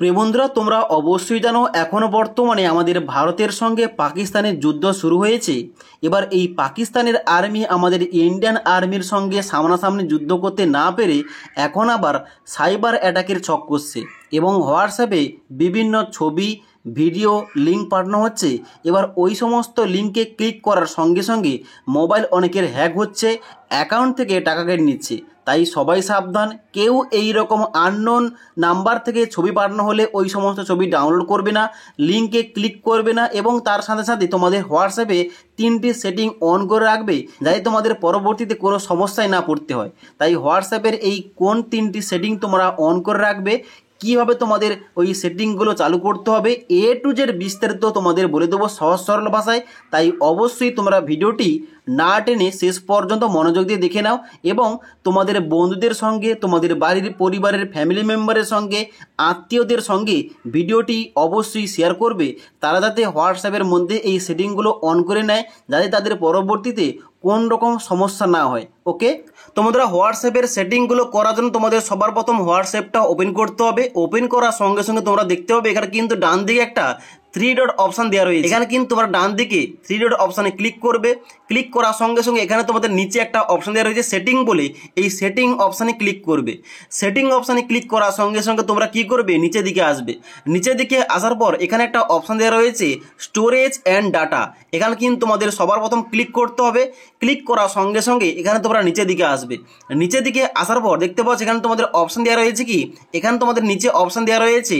প্রিয় বন্ধুরা, তোমরা অবশ্যই জানো এখনও বর্তমানে আমাদের ভারতের সঙ্গে পাকিস্তানের যুদ্ধ শুরু হয়েছে। এবার এই পাকিস্তানের আর্মি আমাদের ইন্ডিয়ান আর্মির সঙ্গে সামনাসামনি যুদ্ধ করতে না পেরে এখন আবার সাইবার অ্যাটাকের ছক কষছে এবং হোয়াটসঅ্যাপে বিভিন্ন ছবি ভিডিও লিঙ্ক পাঠানো হচ্ছে। এবার ওই সমস্ত লিঙ্কে ক্লিক করার সঙ্গে সঙ্গে মোবাইল অনেকের হ্যাক হচ্ছে, অ্যাকাউন্ট থেকে টাকা কেটে নিচ্ছে। তাই সবাই সাবধান, কেউ এই রকম আননোন নাম্বার থেকে ছবি পাঠানো হলে ওই সমস্ত ছবি ডাউনলোড করবে না, লিঙ্কে ক্লিক করবে না এবং তার সাথে সাথে তোমাদের হোয়াটসঅ্যাপে 3টি সেটিং অন করে রাখবে যাতে তোমাদের পরবর্তীতে কোনো সমস্যায় না পড়তে হয়। তাই হোয়াটসঅ্যাপের এই কোন 3টি সেটিং তোমরা অন করে রাখবে, কীভাবে তোমাদের ওই সেটিংগুলো চালু করতে হবে, A to Z বিস্তারিত তোমাদের বলে দেবো সহজ সরল ভাষায়। তাই অবশ্যই তোমরা ভিডিওটি না টেনে শেষ পর্যন্ত মনোযোগ দিয়ে দেখে নাও এবং তোমাদের বন্ধুদের সঙ্গে, তোমাদের বাড়ির পরিবারের ফ্যামিলি মেম্বারের সঙ্গে, আত্মীয়দের সঙ্গে ভিডিওটি অবশ্যই শেয়ার করবে, তারা যাতে হোয়াটসঅ্যাপের মধ্যে এই সেটিংগুলো অন করে নেয় যাতে তাদের পরবর্তীতে কোন রকম সমস্যা না হয়। ওকে, তোমরা হোয়াটসঅ্যাপের সেটিংগুলো করার জন্য তোমাদের সবার প্রথম হোয়াটসঅ্যাপটা ওপেন করতে হবে। ওপেন করার সঙ্গে সঙ্গে তোমরা দেখতে হবে এখানে কিন্তু ডান দিকে একটা 3 ডট অপশান দেওয়া রয়েছে। এখানে কিন্তু তোমরা ডান দিকে 3 ডট অপশানে ক্লিক করবে। ক্লিক করার সঙ্গে সঙ্গে এখানে তোমাদের নিচে একটা অপশান দেওয়া রয়েছে সেটিং বলে, এই সেটিং অপশানে ক্লিক করবে। সেটিং অপশানে ক্লিক করার সঙ্গে সঙ্গে তোমরা কি করবে, নিচের দিকে আসবে। নিচের দিকে আসার পর এখানে একটা অপশান দেওয়া রয়েছে স্টোরেজ অ্যান্ড ডাটা, এখানে কিন্তু তোমাদের সবার প্রথম ক্লিক করতে হবে। ক্লিক করার সঙ্গে সঙ্গে এখানে তোমরা নিচের দিকে আসবে। নিচের দিকে আসার পর দেখতে পাচ্ছ এখানে তোমাদের অপশান দেওয়া রয়েছে কি, এখানে তোমাদের নিচে অপশান দেওয়া রয়েছে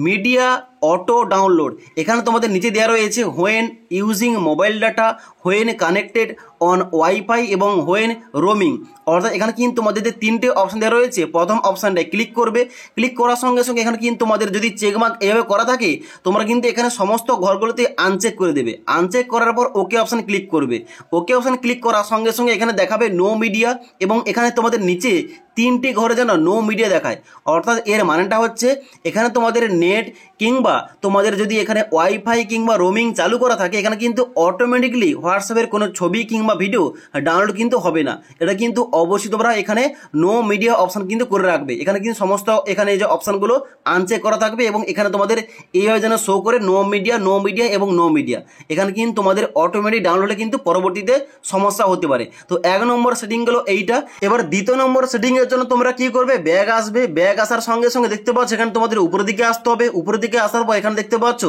মিডিয়া অটো ডাউনলোড। এখানে তোমাদের নিচে দেওয়া রয়েছে when using mobile data, when connected on wifi এবং হোয়েন রোমিং। অর্থাৎ এখানে কিন্তু তোমাদের যে 3টে অপশান দেওয়া রয়েছে, প্রথম অপশানটায় ক্লিক করবে। ক্লিক করার সঙ্গে সঙ্গে এখানে কিন্তু তোমাদের যদি চেকমার্ক এভাবে করা থাকে তোমরা কিন্তু এখানে সমস্ত ঘরগুলোতে আনচেক করে দেবে। আনচেক করার পর ওকে অপশান ক্লিক করবে। ওকে অপশান ক্লিক করার সঙ্গে সঙ্গে এখানে দেখাবে নো মিডিয়া এবং এখানে তোমাদের নিচে 3টি ঘরে যেন নো মিডিয়া দেখায়। অর্থাৎ এর মানেটা হচ্ছে এখানে তোমাদের নেট কিংবা তোমাদের যদি এখানে ওয়াইফাই কিংবা রোমিং চালু করা থাকে এখানে কিন্তু অটোমেটিকলি হোয়াটসঅ্যাপের কোনো ছবি কিংবা ভিডিও ডাউনলোড কিন্তু হবে না। এটা কিন্তু অবশ্যই তোমরা এখানে নো মিডিয়া অপশান কিন্তু করে রাখবে। এখানে কিন্তু সমস্ত এখানে এই যে অপশানগুলো আনচেক করা থাকবে এবং এখানে তোমাদের এইভাবে যেন শো করে নো মিডিয়া, নো মিডিয়া এবং নো মিডিয়া। এখানে কিন্তু তোমাদের অটোমেটিক ডাউনলোডে কিন্তু পরবর্তীতে সমস্যা হতে পারে। তো 1 নম্বর সেটিং গেলো এইটা। এবার 2 নম্বর সেটিংয়ের জন্য তোমরা কি করবে, ব্যাগ আসবে। ব্যাগ আসার সঙ্গে সঙ্গে দেখতে পাচ্ছ এখানে তোমাদের উপরের দিকে আসতে হবে। উপরের দিকে আসার পর এখানে দেখতে পাচ্ছ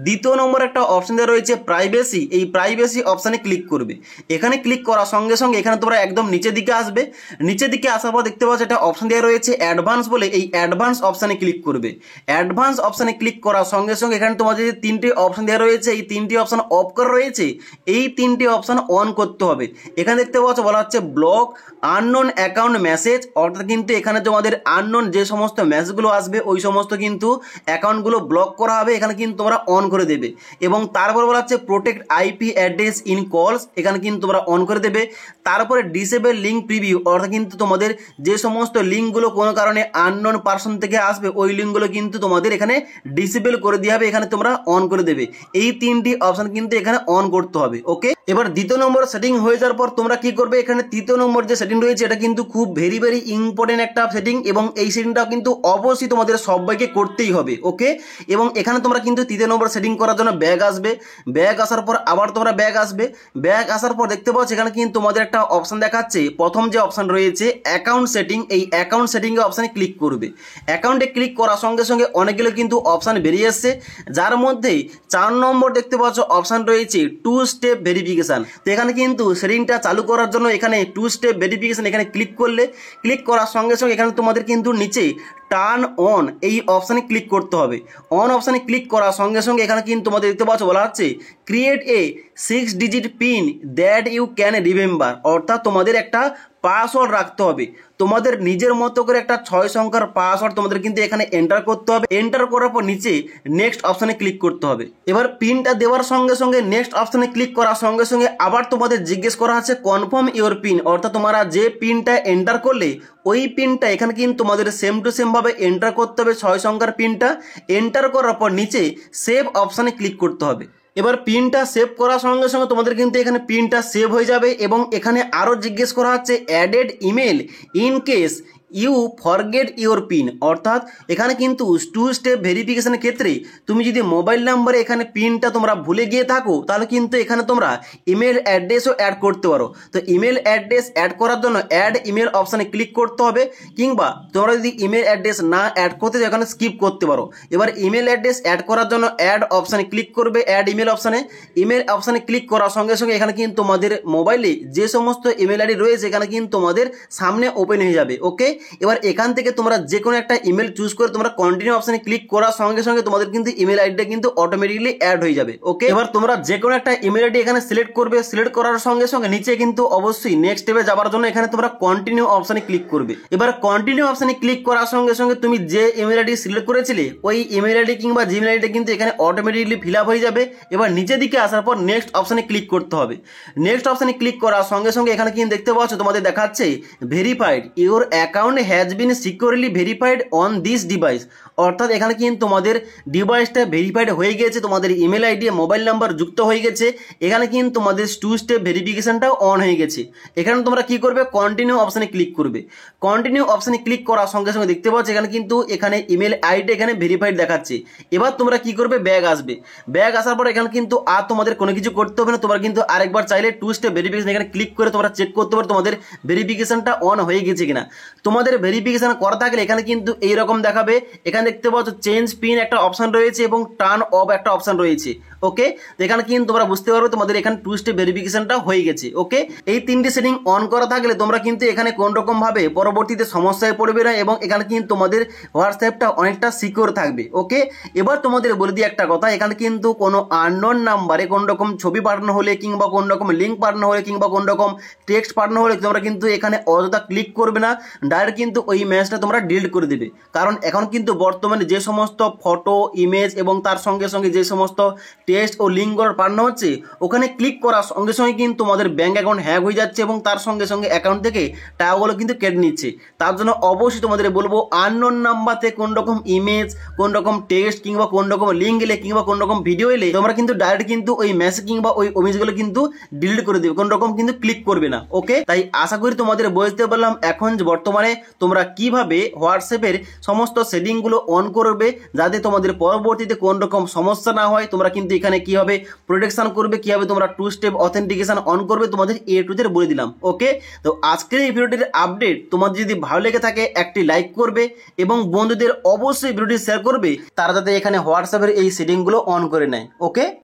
2 নম্বর একটা অপশন দেওয়া রয়েছে প্রাইভেসি। এই প্রাইভেসি অপশানে ক্লিক করবে। এখানে ক্লিক করার সঙ্গে সঙ্গে এখানে তোমরা একদম নিচের দিকে আসবে। নিচের দিকে আসার পর দেখতে পাচ্ছ একটা অপশন দেওয়া রয়েছে অ্যাডভান্স বলে, এই অ্যাডভান্স অপশানে ক্লিক করবে। অ্যাডভান্স অপশানে ক্লিক করার সঙ্গে সঙ্গে এখানে তোমাদের যে 3টে অপশন দেওয়া রয়েছে এই 3টি অপশান অফ করা রয়েছে, এই 3টি অপশান অন করতে হবে। এখানে দেখতে পাচ্ছ বলা হচ্ছে ব্লক আননোন অ্যাকাউন্ট মেসেজ, অর্থাৎ কিন্তু এখানে তোমাদের আননোন যে সমস্ত মেসেজগুলো আসবে ওই সমস্ত কিন্তু অ্যাকাউন্টগুলো ব্লক করা হবে, এখানে কিন্তু তোমরা অন করে দেবে। এবং তারপর বলা হচ্ছে প্রোটেক্ট আইপি অ্যাড্রেস ইন কলস, এখানে কিন্তু তোমরা অন করে দেবে। তারপরে ডিসেবল লিঙ্ক প্রিভিউ, অর্থাৎ কিন্তু তোমাদের যে সমস্ত লিঙ্কগুলো কোনো কারণে আননোন পারসন থেকে আসবে ওই লিঙ্কগুলো কিন্তু তোমাদের এখানে ডিসেবল করে দেওয়া হবে, এখানে তোমরা অন করে দেবে। এই 3টি অপশান কিন্তু এখানে অন করতে হবে। ওকে, এবার 2 নম্বর সেটিং হয়ে যাওয়ার পর তোমরা কি করবে, এখানে 3 নম্বর যে সেটিং রয়েছে এটা কিন্তু খুব ভেরি ইম্পর্টেন্ট একটা সেটিং এবং এই সেটিংটা কিন্তু অবশ্যই তোমাদের সবাইকে করতেই হবে। ওকে, এবং এখানে তোমরা কিন্তু 3 নম্বর সেটিং করার জন্য ব্যাগ আসবে। ব্যাগ আসার পর আবার তোমরা ব্যাগ আসবে। ব্যাগ আসার পর দেখতে পাচ্ছ এখানে কিন্তু তোমাদের একটা অপশান দেখাচ্ছে, প্রথম যে অপশান রয়েছে অ্যাকাউন্ট সেটিং, এই অ্যাকাউন্ট সেটিংয়ে অপশানে ক্লিক করবে। অ্যাকাউন্টে ক্লিক করার সঙ্গে সঙ্গে অনেকগুলো কিন্তু অপশান বেরিয়ে এসছে, যার মধ্যে 4 নম্বর দেখতে পাচ্ছ অপশান রয়েছে 2 স্টেপ ভেরিফিকেশান। তো এখানে কিন্তু সেটিংটা চালু করার জন্য এখানে 2 স্টেপ ভেরিফিকেশান এখানে ক্লিক করলে, ক্লিক করার সঙ্গে সঙ্গে এখানে তোমাদের কিন্তু নিচে টার্ন অন এই অপশানে ক্লিক করতে হবে। অন অপশানে ক্লিক করার সঙ্গে সঙ্গে এখানে কিন্তু তোমাদের দেখতে পাচ্ছ বলা হচ্ছে create a 6 digit pin that you can remember, অর্থাৎ তোমাদের একটা পাসওয়ার্ড রাখতে হবে। তোমাদের নিজের মতো করে একটা 6 সংখ্যার পাসওয়ার্ড তোমাদের কিন্তু এখানে এন্টার করতে হবে। এন্টার করার পর নিচে নেক্সট অপশানে ক্লিক করতে হবে। এবার পিনটা দেওয়ার সঙ্গে সঙ্গে নেক্সট অপশানে ক্লিক করার সঙ্গে সঙ্গে আবার তোমাদের জিজ্ঞেস করা আছে কনফার্ম ইওর পিন, অর্থাৎ তোমরা যে পিনটা এন্টার করলে ওই পিনটা এখানে কিন্তু তোমাদের সেম টু সেম ভাবে এন্টার করতে হবে। 6 সংখ্যার পিনটা এন্টার করার পর নিচে সেভ অপশানে ক্লিক করতে হবে। এবার পিনটা সেভ করার সঙ্গে সঙ্গে তোমাদের কিন্তু এখানে পিনটা সেভ হয়ে যাবে এবং এখানে আরও জিজ্ঞেস করা হচ্ছে added email in case you forget your pin, অর্থাৎ এখানে কিন্তু 2 স্টেপ ভেরিফিকেশনের ক্ষেত্রে তুমি যদি মোবাইল নাম্বারে এখানে পিনটা তোমরা ভুলে গিয়ে থাকো তাহলে কিন্তু এখানে তোমরা ইমেল অ্যাড্রেসও অ্যাড করতে পারো। তো ইমেল অ্যাড্রেস অ্যাড করার জন্য অ্যাড ইমেল অপশানে ক্লিক করতে হবে, কিংবা তোমরা যদি ইমেল অ্যাড্রেস না অ্যাড করতে চাও এখানে স্কিপ করতে পারো। এবার ইমেল অ্যাড্রেস অ্যাড করার জন্য অ্যাড অপশানে ক্লিক করবে, অ্যাড ইমেল অপশানে। ইমেল অপশানে ক্লিক করার সঙ্গে সঙ্গে এখানে কিন্তু তোমাদের মোবাইলে যে সমস্ত ইমেল আইডি রয়েছে এখানে কিন্তু তোমাদের সামনে ওপেন হয়ে যাবে। ওকে, এবার এখান থেকে তোমরা যে কোনো একটা ইমেল চুজ করে তোমরা কন্টিনিউ অপশানে ক্লিক করার সঙ্গে সঙ্গে তোমাদের কিন্তু ইমেল আইডিটা কিন্তু অটোমেটিকলি অ্যাড হয়ে যাবে। ওকে, এবার তোমরা যে কোনো একটা ইমেল আইডি এখানে সিলেক্ট করবে, সিলেক্ট করার সঙ্গে সঙ্গে নিচে কিন্তু অবশ্যই নেক্সট স্টেপে যাওয়ার জন্য এখানে তোমরা কন্টিনিউ অপশানে ক্লিক করবে। এবার কন্টিনিউ অপশানে ক্লিক করার সঙ্গে সঙ্গে তুমি যে ইমেল আইডি সিলেক্ট করেছিলে ওই ইমেল আইডি কিংবা জিমেল আইডিটা কিন্তু এখানে অটোমেটিকলি ফিল আপ হয়ে যাবে। এবার নিচের দিকে আসার পর নেক্সট অপশানে ক্লিক করতে হবে। নেক্সট অপশানে ক্লিক করার সঙ্গে সঙ্গে এখানে কিন্তু দেখতে পাচ্ছ তোমাদের দেখাচ্ছে verified, your account has been securely verified on this device, অর্থাৎ এখানে কিন্তু তোমাদের ডিভাইসটা ভেরিফাইড হয়ে গেছে, তোমাদের ইমেল আইডি মোবাইল নাম্বার যুক্ত হয়ে গেছে। এখানে কিন্তু তোমাদের 2 স্টেপ ভেরিফিকেশনটাও অন হয়ে গেছে। এখানে তোমরা কি করবে, কন্টিনিউ অপশানে ক্লিক করবে। কন্টিনিউ অপশানে ক্লিক করার সঙ্গে সঙ্গে দেখতে পাচ্ছ এখানে কিন্তু এখানে ইমেল আইডি এখানে ভেরিফাইড দেখাচ্ছে। এবার তোমরা কি করবে, ব্যাগ আসবে। ব্যাগ আসার পর এখানে কিন্তু আর তোমাদের কোনো কিছু করতে হবে না, তোমরা কিন্তু আরেকবার চাইলে 2 স্টেপ ভেরিফিকেশন এখানে ক্লিক করে তোমরা চেক করতে পারো তোমাদের ভেরিফিকেশনটা অন হয়ে গেছে কিনা। তোমাদের ভেরিফিকেশন করা থাকলে এখানে কিন্তু এইরকম দেখাবে। এখানে দেখতে পাচ্ছ চেঞ্জ পিন একটা অপশন রয়েছে এবং টার্ন অফ একটা অপশন রয়েছে। ওকে, তো এখানে কিন্তু তোমরা বুঝতে পারবে তোমাদের এখানে 2 স্টেপ ভেরিফিকেশনটা হয়ে গেছে। ওকে, এই 3টি সেটিং অন করা থাকলে তোমরা কিন্তু এখানে কোন রকম ভাবে পরবর্তীতে সমস্যায় পড়বে না এবং এখানে কিন্তু তোমাদের হোয়াটসঅ্যাপটা অনেকটা সিকিউর থাকবে। ওকে, এবার তোমাদের বলে দিই একটা কথা, এখানে কিন্তু কোনো আননোন নাম্বারে কোন রকম ছবি পাঠানো হলে কিংবা কোন রকম লিঙ্ক পাঠানো হলে কিংবা কোন রকম টেক্সট পাঠানো হলে তোমরা কিন্তু এখানে অযথা ক্লিক করবে না, ডাইরেক্ট কিন্তু ওই মেসেজটা তোমরা ডিলিট করে দেবে। কারণ এখন কিন্তু বর্তমানে যে সমস্ত ফটো, ইমেজ এবং তার সঙ্গে সঙ্গে যে সমস্ত টেক্সট ও লিঙ্ক পাঠানো হচ্ছে ওখানে ক্লিক করার সঙ্গে সঙ্গে কিন্তু তোমাদের ব্যাঙ্ক অ্যাকাউন্ট হ্যাক হয়ে যাচ্ছে এবং তার সঙ্গে সঙ্গে অ্যাকাউন্ট থেকে টাকাগুলো কিন্তু কেটে নিচ্ছে। তার জন্য অবশ্যই তোমাদের বলবো আননোন নাম্বার থেকে কোন রকম ইমেজ, কোন রকম টেক্সট কিংবা কোন রকম লিঙ্ক এলে কিংবা কোন রকম ভিডিও এলে তোমরা কিন্তু ডাইরেক্ট কিন্তু ওই মেসেজ কিংবা ওই ইমেজগুলো কিন্তু ডিলিট করে দেবে, কোন রকম কিন্তু ক্লিক করবে না। ওকে, তাই আশা করি তোমাদের বুঝতে পারলাম এখন যে বর্তমানে তোমরা কিভাবে হোয়াটসঅ্যাপের সমস্ত সেটিংগুলো অন করবে যাতে তোমাদের পরবর্তীতে কোন রকম সমস্যা না হয়। তোমরা কিন্তু এখানে কিভাবে প্রোটেকশন করবে, কিভাবে তোমরা 2 স্টেপ অথেন্টিকেশন অন করবে তোমাদের এ টু জেড বলে দিলাম। ওকে, তো আজকের এই ভিডিওটির আপডেট তোমাদের যদি ভালো লেগে থাকে একটি লাইক করবে এবং বন্ধুদের অবশ্যই ভিডিওটি শেয়ার করবে তারা যাতে এখানে হোয়াটসঅ্যাপের এই সেটিংগুলো অন করে নেয়। ওকে।